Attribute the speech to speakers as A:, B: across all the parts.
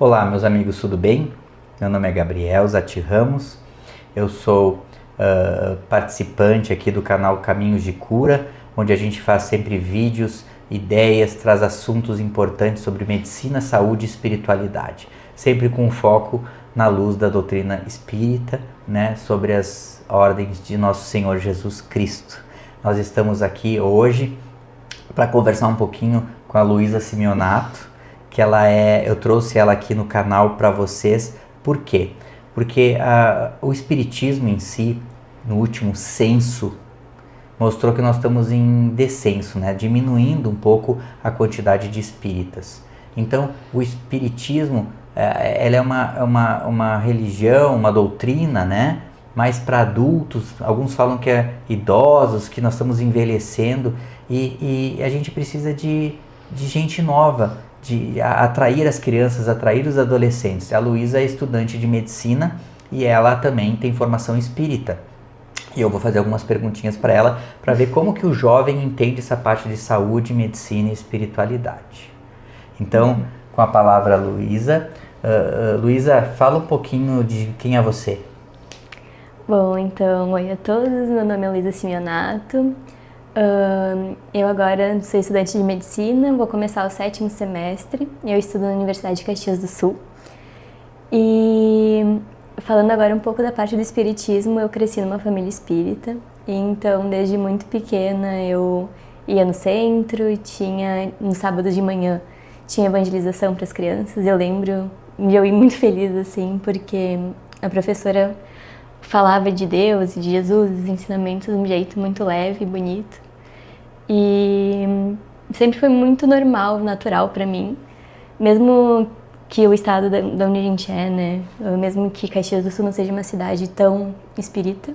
A: Olá, meus amigos, tudo bem? Meu nome é Gabriel Zatti Ramos, eu sou participante aqui do canal Caminhos de Cura, onde a gente faz sempre vídeos, ideias, traz assuntos importantes sobre medicina, saúde e espiritualidade, sempre com foco na luz da doutrina espírita, né, sobre as ordens de nosso Senhor Jesus Cristo. Nós estamos aqui hoje para conversar um pouquinho com a Luísa Simeonato, que eu trouxe ela aqui no canal para vocês. Por quê? Porque o Espiritismo em si, no último censo, mostrou que nós estamos em descenso, né? Diminuindo um pouco a quantidade de espíritas. Então, o Espiritismo ela é uma religião, uma doutrina, né? Mais para adultos, alguns falam que é idosos, que nós estamos envelhecendo e a gente precisa de gente nova, de atrair as crianças, atrair os adolescentes. A Luísa é estudante de medicina e ela também tem formação espírita. E eu vou fazer algumas perguntinhas para ela, para ver como que o jovem entende essa parte de saúde, medicina e espiritualidade. Então, com a palavra Luísa. Luísa, fala um pouquinho de quem é você.
B: Bom, então, oi a todos, meu nome é Luísa Simeonato. Eu agora sou estudante de medicina, vou começar o 7º semestre, eu estudo na Universidade de Caxias do Sul. E falando agora um pouco da parte do espiritismo, eu cresci numa família espírita, e então desde muito pequena eu ia no centro e tinha, nos sábados de manhã, tinha evangelização para as crianças. Eu lembro de eu ir muito feliz assim, porque a professora falava de Deus e de Jesus, os ensinamentos de um jeito muito leve e bonito. E sempre foi muito normal, natural para mim, mesmo que o estado da onde a gente é, né, mesmo que Caxias do Sul não seja uma cidade tão espírita,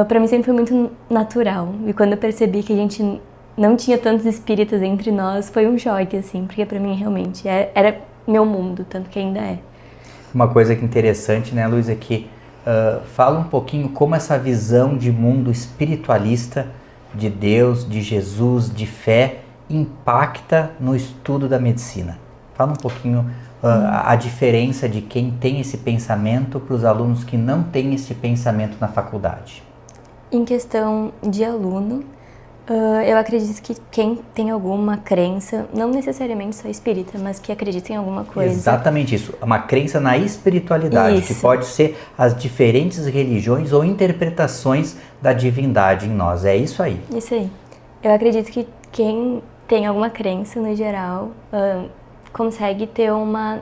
B: para mim sempre foi muito natural. E quando eu percebi que a gente não tinha tantos espíritas entre nós, foi um choque, assim, porque para mim realmente era meu mundo, tanto que ainda é.
A: Uma coisa que interessante, né, Luísa, é que fala um pouquinho como essa visão de mundo espiritualista de Deus, de Jesus, de fé, impacta no estudo da medicina. Fala um pouquinho a diferença de quem tem esse pensamento para os alunos que não têm esse pensamento na faculdade.
B: Em questão de aluno, eu acredito que quem tem alguma crença, não necessariamente só espírita, mas que acredita em alguma coisa.
A: Exatamente isso, uma crença na espiritualidade,
B: Isso.
A: que pode ser as diferentes religiões ou interpretações da divindade em nós, é isso aí.
B: Isso aí. Eu acredito que quem tem alguma crença, no geral, consegue ter uma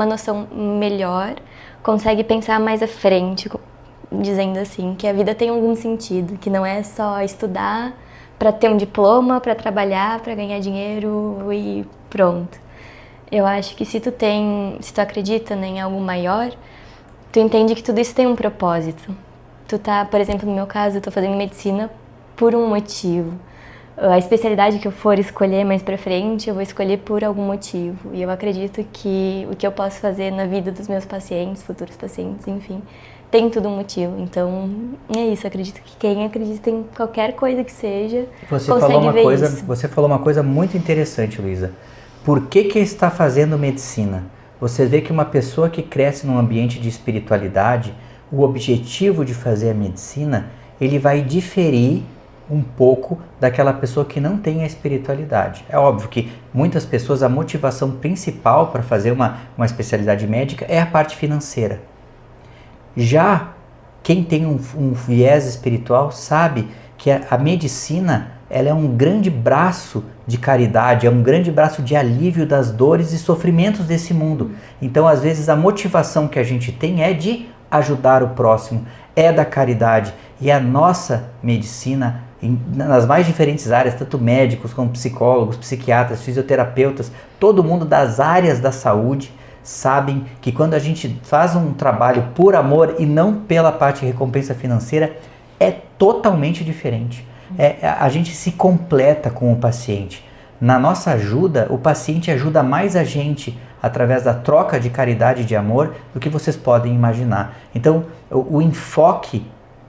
B: noção melhor, consegue pensar mais à frente, dizendo assim, que a vida tem algum sentido, que não é só estudar para ter um diploma, para trabalhar, para ganhar dinheiro e pronto. Eu acho que se tu acredita, né, em algo maior, tu entende que tudo isso tem um propósito. Tu tá, por exemplo, no meu caso, eu tô fazendo medicina por um motivo. A especialidade que eu for escolher mais pra frente, eu vou escolher por algum motivo. E eu acredito que o que eu posso fazer na vida dos meus pacientes, futuros pacientes, enfim, tem tudo um motivo. Então, é isso. Eu acredito que quem acredita em qualquer coisa que seja, consegue ver isso.
A: Você falou uma coisa muito interessante, Luísa. Por que está fazendo medicina? Você vê que uma pessoa que cresce num ambiente de espiritualidade, o objetivo de fazer a medicina, ele vai diferir um pouco daquela pessoa que não tem a espiritualidade. É óbvio que muitas pessoas, a motivação principal para fazer uma especialidade médica é a parte financeira. Já quem tem um viés espiritual sabe que a medicina, ela é um grande braço de caridade, é um grande braço de alívio das dores e sofrimentos desse mundo. Então, às vezes, a motivação que a gente tem é de ajudar o próximo, é da caridade. E a nossa medicina, nas mais diferentes áreas, tanto médicos como psicólogos, psiquiatras, fisioterapeutas, todo mundo das áreas da saúde, sabem que quando a gente faz um trabalho por amor e não pela parte de recompensa financeira, é totalmente diferente. A gente se completa com o paciente. Na nossa ajuda, o paciente ajuda mais a gente através da troca de caridade e de amor do que vocês podem imaginar. Então, o enfoque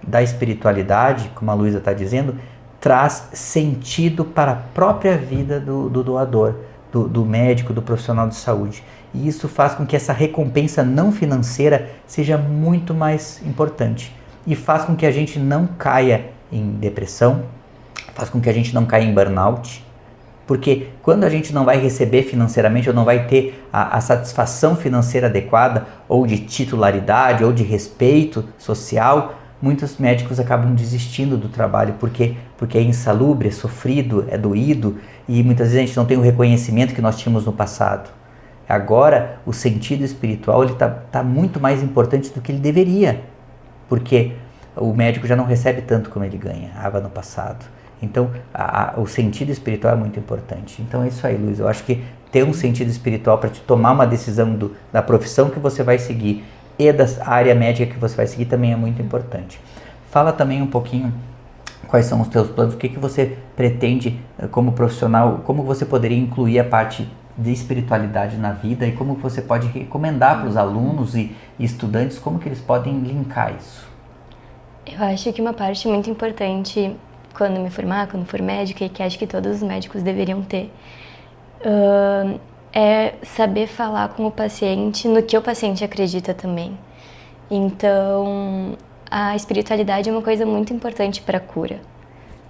A: da espiritualidade, como a Luísa está dizendo, traz sentido para a própria vida do doador. do médico, do profissional de saúde. E isso faz com que essa recompensa não financeira seja muito mais importante. E faz com que a gente não caia em depressão, faz com que a gente não caia em burnout. Porque quando a gente não vai receber financeiramente ou não vai ter a satisfação financeira adequada, ou de titularidade, ou de respeito social, muitos médicos acabam desistindo do trabalho porque é insalubre, é sofrido, é doído, e muitas vezes a gente não tem o reconhecimento que nós tínhamos no passado. Agora, o sentido espiritual está muito mais importante do que ele deveria, porque o médico já não recebe tanto como ele ganhava no passado. Então, o sentido espiritual é muito importante. Então é isso aí, Luiz. Eu acho que ter um sentido espiritual para te tomar uma decisão da profissão que você vai seguir e da área médica que você vai seguir também é muito importante. Fala também um pouquinho quais são os teus planos, o que você pretende como profissional, como você poderia incluir a parte de espiritualidade na vida e como você pode recomendar para os alunos e estudantes como que eles podem linkar isso.
B: Eu acho que uma parte muito importante quando me formar, quando for médica, e que acho que todos os médicos deveriam ter, é saber falar com o paciente no que o paciente acredita também. Então, a espiritualidade é uma coisa muito importante para a cura,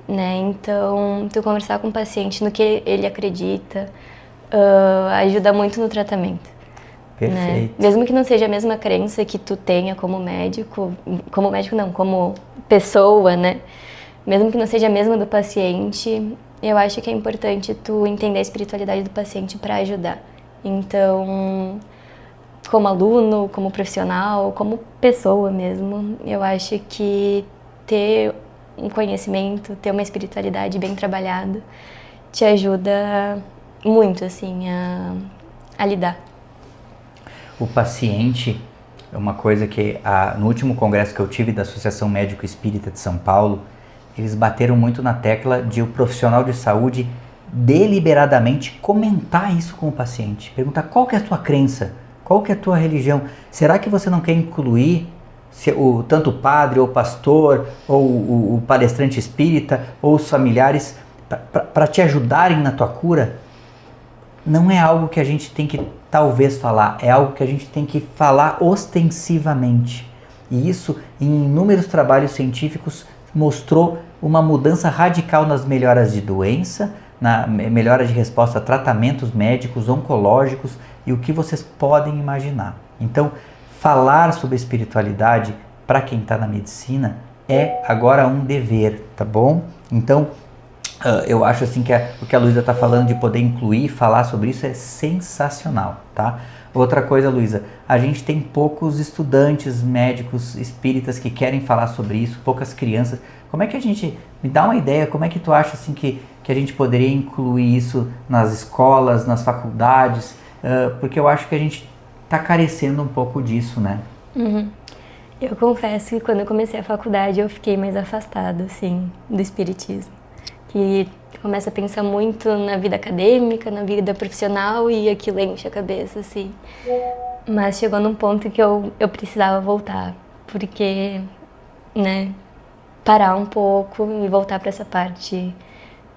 B: né? Então, tu conversar com o paciente no que ele acredita ajuda muito no tratamento.
A: Perfeito.
B: Né? Mesmo que não seja a mesma crença que tu tenha como médico não, como pessoa, né? Mesmo que não seja a mesma do paciente, eu acho que é importante tu entender a espiritualidade do paciente para ajudar. Então, como aluno, como profissional, como pessoa mesmo, eu acho que ter um conhecimento, ter uma espiritualidade bem trabalhada, te ajuda muito, assim, a lidar.
A: O paciente é uma coisa que no último congresso que eu tive da Associação Médico Espírita de São Paulo, eles bateram muito na tecla de o profissional de saúde deliberadamente comentar isso com o paciente. Perguntar qual que é a tua crença, qual que é a tua religião. Será que você não quer incluir tanto o padre ou o pastor ou o palestrante espírita ou os familiares para te ajudarem na tua cura? Não é algo que a gente tem que talvez falar, é algo que a gente tem que falar ostensivamente. E isso, em inúmeros trabalhos científicos, mostrou uma mudança radical nas melhoras de doença, na melhora de resposta a tratamentos médicos, oncológicos e o que vocês podem imaginar. Então, falar sobre espiritualidade para quem está na medicina é agora um dever, tá bom? Então, eu acho assim que o que a Luísa está falando de poder incluir, falar sobre isso é sensacional, tá? Outra coisa, Luísa, a gente tem poucos estudantes médicos espíritas que querem falar sobre isso, poucas crianças. Como é que a gente, me dá uma ideia, como é que tu acha assim que a gente poderia incluir isso nas escolas, nas faculdades? Porque eu acho que a gente está carecendo um pouco disso, né?
B: Uhum. Eu confesso que quando eu comecei a faculdade eu fiquei mais afastada, assim, do espiritismo. Que começa a pensar muito na vida acadêmica, na vida profissional e aquilo enche a cabeça, assim. Mas chegou num ponto que eu precisava voltar, porque, né, parar um pouco e voltar para essa parte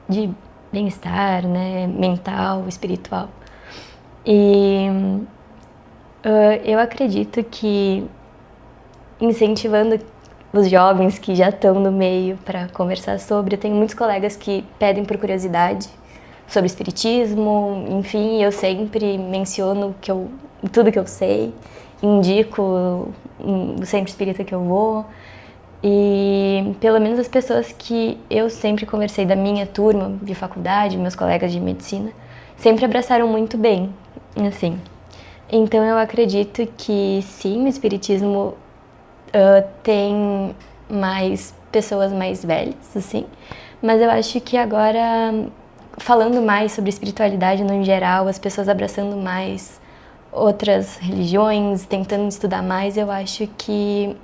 B: de bem-estar, né, mental, espiritual. E eu acredito que incentivando os jovens que já estão no meio para conversar sobre. Eu tenho muitos colegas que pedem por curiosidade sobre espiritismo, enfim, eu sempre menciono tudo que eu sei, indico o centro espírita que eu vou. E pelo menos as pessoas que eu sempre conversei da minha turma de faculdade, meus colegas de medicina, sempre abraçaram muito bem, assim. Então eu acredito que sim, o espiritismo tem mais pessoas mais velhas, assim, mas eu acho que agora, falando mais sobre espiritualidade no geral, as pessoas abraçando mais outras religiões, tentando estudar mais, eu acho que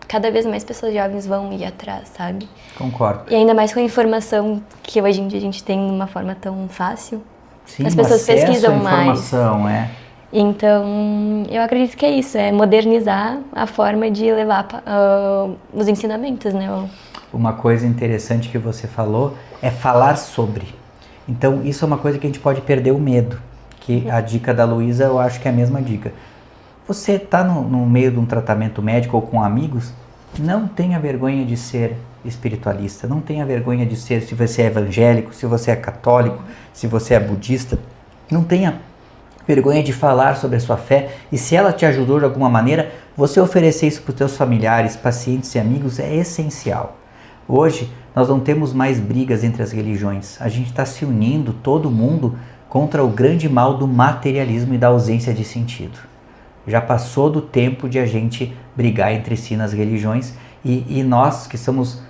B: cada vez mais pessoas jovens vão ir atrás, sabe?
A: Concordo.
B: E ainda mais com a informação que hoje em dia a gente tem de uma forma tão fácil.
A: Sim,
B: as pessoas pesquisam
A: mais.
B: Então, eu acredito que é isso, é modernizar a forma de levar os ensinamentos, né?
A: Uma coisa interessante que você falou é falar sobre. Então, isso é uma coisa que a gente pode perder o medo. porque a dica da Luísa eu acho que é a mesma dica. Você está no meio de um tratamento médico ou com amigos, não tenha vergonha de ser espiritualista, não tenha vergonha de ser, se você é evangélico, se você é católico, se você é budista, não tenha vergonha de falar sobre a sua fé, e se ela te ajudou de alguma maneira, você oferecer isso para os seus familiares, pacientes e amigos é essencial. Hoje nós não temos mais brigas entre as religiões, a gente está se unindo, todo mundo, contra o grande mal do materialismo e da ausência de sentido. Já passou do tempo de a gente brigar entre si nas religiões, e nós que somos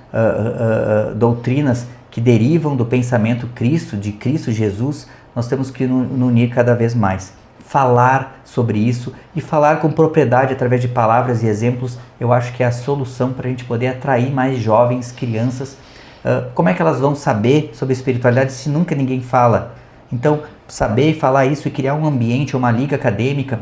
A: doutrinas que derivam do pensamento Cristo, de Cristo Jesus, nós temos que nos unir cada vez mais. Falar sobre isso e falar com propriedade através de palavras e exemplos, eu acho que é a solução para a gente poder atrair mais jovens, crianças. Como é que elas vão saber sobre espiritualidade se nunca ninguém fala? Então, saber falar isso e criar um ambiente, uma liga acadêmica,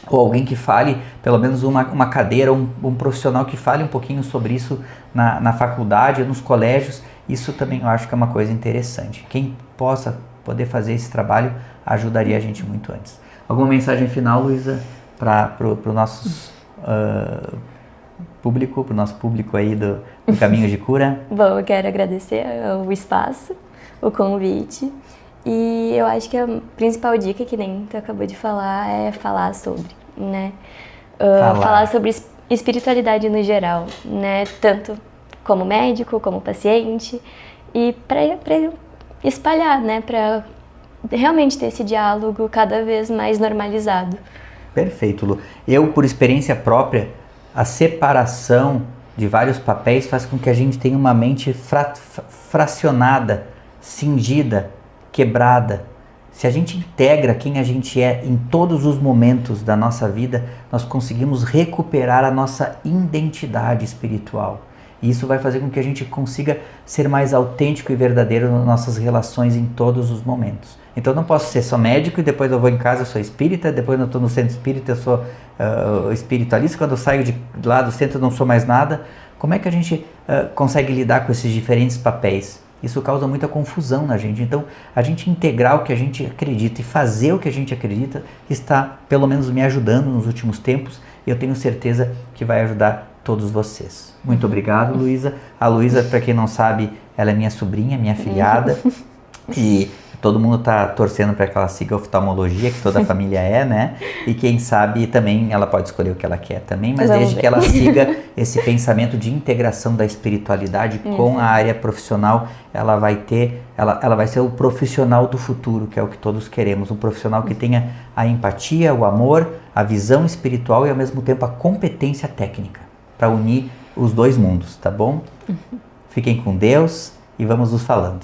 A: ou alguém que fale, pelo menos uma cadeira, um profissional que fale um pouquinho sobre isso na faculdade, nos colégios, isso também eu acho que é uma coisa interessante. Quem possa poder fazer esse trabalho ajudaria a gente muito antes. Alguma mensagem final, Luísa, para o nosso público aí do Caminho de Cura?
B: Bom, eu quero agradecer o espaço, o convite. E eu acho que a principal dica, que nem tu acabou de falar, é falar sobre, né? Falar sobre espiritualidade no geral, né? Tanto como médico, como paciente. E para espalhar, né? Para realmente ter esse diálogo cada vez mais normalizado.
A: Perfeito, Lu. Eu, por experiência própria, a separação de vários papéis faz com que a gente tenha uma mente fracionada, cingida, quebrada. Se a gente integra quem a gente é em todos os momentos da nossa vida, nós conseguimos recuperar a nossa identidade espiritual. E isso vai fazer com que a gente consiga ser mais autêntico e verdadeiro nas nossas relações em todos os momentos. Então eu não posso ser só médico e depois eu vou em casa, eu sou espírita, depois eu estou no centro espírita, eu sou espiritualista, quando eu saio de lá do centro eu não sou mais nada. Como é que a gente consegue lidar com esses diferentes papéis? Isso causa muita confusão na gente. Então, a gente integrar o que a gente acredita e fazer o que a gente acredita está, pelo menos, me ajudando nos últimos tempos, e eu tenho certeza que vai ajudar todos vocês. Muito obrigado, Luísa. A Luísa, para quem não sabe, ela é minha sobrinha, minha afilhada, e todo mundo está torcendo para que ela siga a oftalmologia, que toda a família é, né? E quem sabe também ela pode escolher o que ela quer também, mas desde que ela siga esse pensamento de integração da espiritualidade com a área profissional, ela vai ser o profissional do futuro, que é o que todos queremos, um profissional que tenha a empatia, o amor, a visão espiritual e ao mesmo tempo a competência técnica, para unir os dois mundos, tá bom? Fiquem com Deus e vamos nos falando.